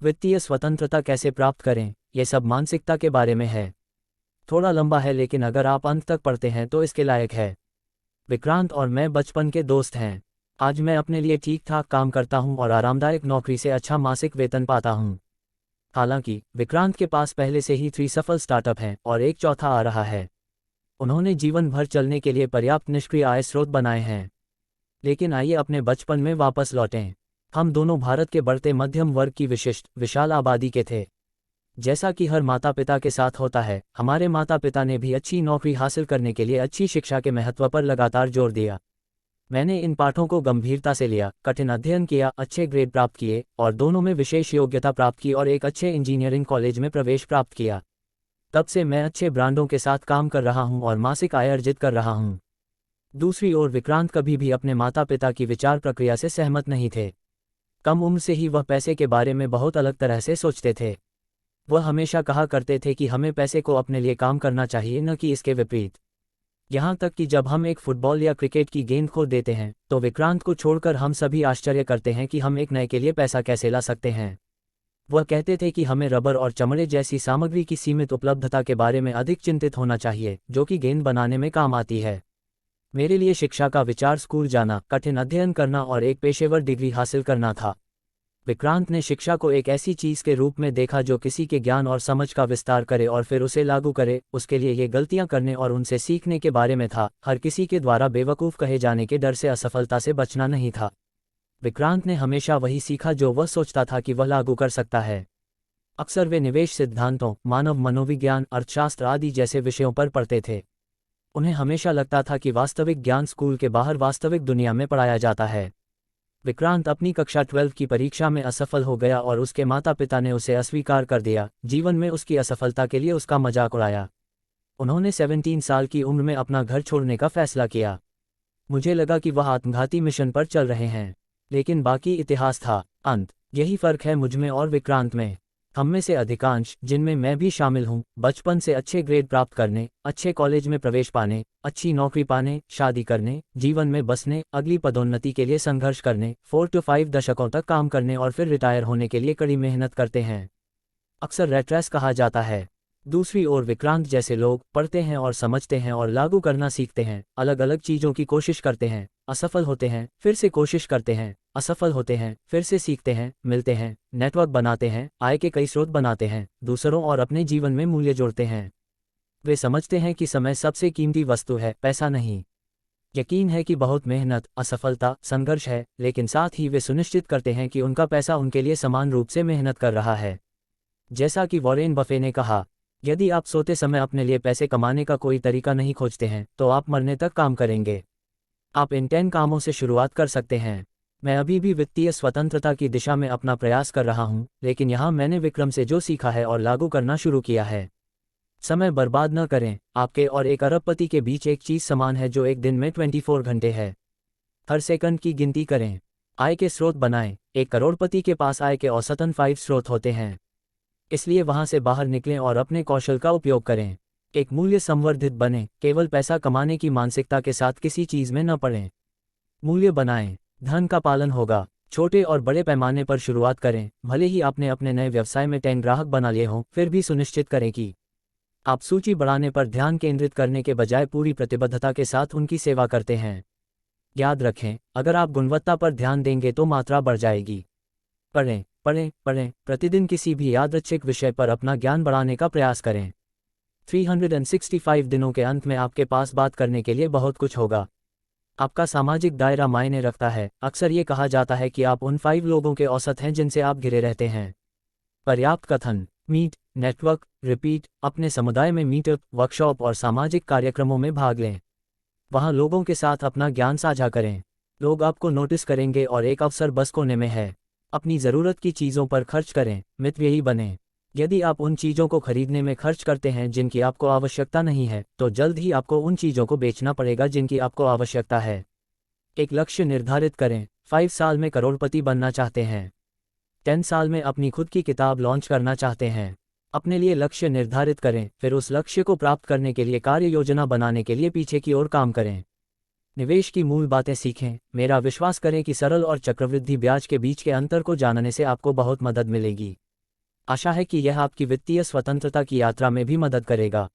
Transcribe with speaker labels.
Speaker 1: वित्तीय स्वतंत्रता कैसे प्राप्त करें, ये सब मानसिकता के बारे में है। थोड़ा लंबा है लेकिन अगर आप अंत तक पढ़ते हैं तो इसके लायक है। विक्रांत और मैं बचपन के दोस्त हैं। आज मैं अपने लिए ठीक ठाक काम करता हूं और आरामदायक नौकरी से अच्छा मासिक वेतन पाता हूं। हालांकि विक्रांत के पास पहले से ही 3 सफल स्टार्टअप हैं और एक चौथा आ रहा है। उन्होंने जीवन भर चलने के लिए पर्याप्त निष्क्रिय आय स्रोत बनाए हैं। लेकिन आइए अपने बचपन में वापस लौटें। हम दोनों भारत के बढ़ते मध्यम वर्ग की विशिष्ट विशाल आबादी के थे। जैसा कि हर माता पिता के साथ होता है, हमारे माता पिता ने भी अच्छी नौकरी हासिल करने के लिए अच्छी शिक्षा के महत्व पर लगातार जोर दिया। मैंने इन पाठों को गंभीरता से लिया, कठिन अध्ययन किया, अच्छे ग्रेड प्राप्त किए और दोनों में विशेष योग्यता प्राप्त की और एक अच्छे इंजीनियरिंग कॉलेज में प्रवेश प्राप्त किया। तब से मैं अच्छे ब्रांडों के साथ काम कर रहा हूं और मासिक आय अर्जित कर रहा हूं। दूसरी ओर विक्रांत कभी भी अपने माता पिता की विचार प्रक्रिया से सहमत नहीं थे। कम उम्र से ही वह पैसे के बारे में बहुत अलग तरह से सोचते थे। वह हमेशा कहा करते थे कि हमें पैसे को अपने लिए काम करना चाहिए, न कि इसके विपरीत। यहाँ तक कि जब हम एक फुटबॉल या क्रिकेट की गेंद खो देते हैं तो विक्रांत को छोड़कर हम सभी आश्चर्य करते हैं कि हम एक नए के लिए पैसा कैसे ला सकते हैं। वह कहते थे कि हमें रबर और चमड़े जैसी सामग्री की सीमित उपलब्धता के बारे में अधिक चिंतित होना चाहिए, जो कि गेंद बनाने में काम आती है। मेरे लिए शिक्षा का विचार स्कूल जाना, कठिन अध्ययन करना और एक पेशेवर डिग्री हासिल करना था। विक्रांत ने शिक्षा को एक ऐसी चीज के रूप में देखा जो किसी के ज्ञान और समझ का विस्तार करे और फिर उसे लागू करे। उसके लिए ये गलतियां करने और उनसे सीखने के बारे में था, हर किसी के द्वारा बेवकूफ़ कहे जाने के डर से असफलता से बचना नहीं था। विक्रांत ने हमेशा वही सीखा जो वह सोचता था कि वह लागू कर सकता है। अक्सर वे निवेश सिद्धांतों, मानव मनोविज्ञान, अर्थशास्त्र आदि जैसे विषयों पर पढ़ते थे। उन्हें हमेशा लगता था कि वास्तविक ज्ञान स्कूल के बाहर वास्तविक दुनिया में पढ़ाया जाता है। विक्रांत अपनी कक्षा 12 की परीक्षा में असफल हो गया और उसके माता पिता ने उसे अस्वीकार कर दिया। जीवन में उसकी असफलता के लिए उसका मजाक उड़ाया। उन्होंने 17 साल की उम्र में अपना घर छोड़ने का फैसला किया। मुझे लगा कि वह आत्मघाती मिशन पर चल रहे हैं, लेकिन बाकी इतिहास था। अंत यही फर्क है मुझमें और विक्रांत में। हम में से अधिकांश, जिनमें मैं भी शामिल हूं, बचपन से अच्छे ग्रेड प्राप्त करने, अच्छे कॉलेज में प्रवेश पाने, अच्छी नौकरी पाने, शादी करने, जीवन में बसने, अगली पदोन्नति के लिए संघर्ष करने, 4 to 5 दशकों तक काम करने और फिर रिटायर होने के लिए कड़ी मेहनत करते हैं। अक्सर रैट रेस कहा जाता है। दूसरी ओर विक्रांत जैसे लोग पढ़ते हैं और समझते हैं और लागू करना सीखते हैं, अलग अलग चीज़ों की कोशिश करते हैं, असफल होते हैं, फिर से कोशिश करते हैं, असफल होते हैं, फिर से सीखते हैं, मिलते हैं, नेटवर्क बनाते हैं, आय के कई स्रोत बनाते हैं, दूसरों और अपने जीवन में मूल्य जोड़ते हैं। वे समझते हैं कि समय सबसे कीमती वस्तु है, पैसा नहीं। यकीन है कि बहुत मेहनत, असफलता, संघर्ष है, लेकिन साथ ही वे सुनिश्चित करते हैं कि उनका पैसा उनके लिए समान रूप से मेहनत कर रहा है। जैसा कि वॉरेन बफे ने कहा, यदि आप सोते समय अपने लिए पैसे कमाने का कोई तरीका नहीं खोजते हैं तो आप मरने तक काम करेंगे। आप इन 10 कामों से शुरुआत कर सकते हैं। मैं अभी भी वित्तीय स्वतंत्रता की दिशा में अपना प्रयास कर रहा हूं, लेकिन यहां मैंने विक्रम से जो सीखा है और लागू करना शुरू किया है। समय बर्बाद न करें। आपके और एक अरबपति के बीच एक चीज समान है जो एक दिन में 24 घंटे है। हर सेकंड की गिनती करें। आय के स्रोत बनाएं। एक करोड़पति के पास आय के औसतन 5 स्रोत होते हैं, इसलिए वहां से बाहर निकलें और अपने कौशल का उपयोग करें। एक मूल्य संवर्धित बने। केवल पैसा कमाने की मानसिकता के साथ किसी चीज में न पड़ें। मूल्य बनाएं। धन का पालन होगा। छोटे और बड़े पैमाने पर शुरुआत करें। भले ही आपने अपने नए व्यवसाय में 10 ग्राहक बना लिए हों, फिर भी सुनिश्चित करें कि आप सूची बढ़ाने पर ध्यान केंद्रित करने के बजाय पूरी प्रतिबद्धता के साथ उनकी सेवा करते हैं। याद रखें, अगर आप गुणवत्ता पर ध्यान देंगे तो मात्रा बढ़ जाएगी। पढ़ें, पढ़ें, पढ़ें। प्रतिदिन किसी भी यादृच्छिक विषय पर अपना ज्ञान बढ़ाने का प्रयास करें। 365 दिनों के अंत में आपके पास बात करने के लिए बहुत कुछ होगा। आपका सामाजिक दायरा मायने रखता है। अक्सर ये कहा जाता है कि आप उन 5 लोगों के औसत हैं जिनसे आप घिरे रहते हैं। पर्याप्त कथन। Meet, network, repeat. अपने समुदाय में मीटअप, वर्कशॉप और सामाजिक कार्यक्रमों में भाग लें। वहाँ लोगों के साथ अपना ज्ञान साझा करें। लोग आपको नोटिस करेंगे और एक अवसर बस कोने में है। अपनी ज़रूरत की चीज़ों पर खर्च करें, मितव्ययी बनें। यदि आप उन चीज़ों को खरीदने में खर्च करते हैं जिनकी आपको आवश्यकता नहीं है, तो जल्द ही आपको उन चीज़ों को बेचना पड़ेगा जिनकी आपको आवश्यकता है। एक लक्ष्य निर्धारित करें। 5 साल में करोड़पति बनना चाहते हैं। 10 साल में अपनी खुद की किताब लॉन्च करना चाहते हैं। अपने लिए लक्ष्य निर्धारित करें, फिर उस लक्ष्य को प्राप्त करने के लिए कार्य योजना बनाने के लिए पीछे की ओर काम करें। निवेश की मूल बातें सीखें। मेरा विश्वास करें कि सरल और चक्रवृद्धि ब्याज के बीच के अंतर को जानने से आपको बहुत मदद मिलेगी। आशा है कि यह आपकी वित्तीय स्वतंत्रता की यात्रा में भी मदद करेगा।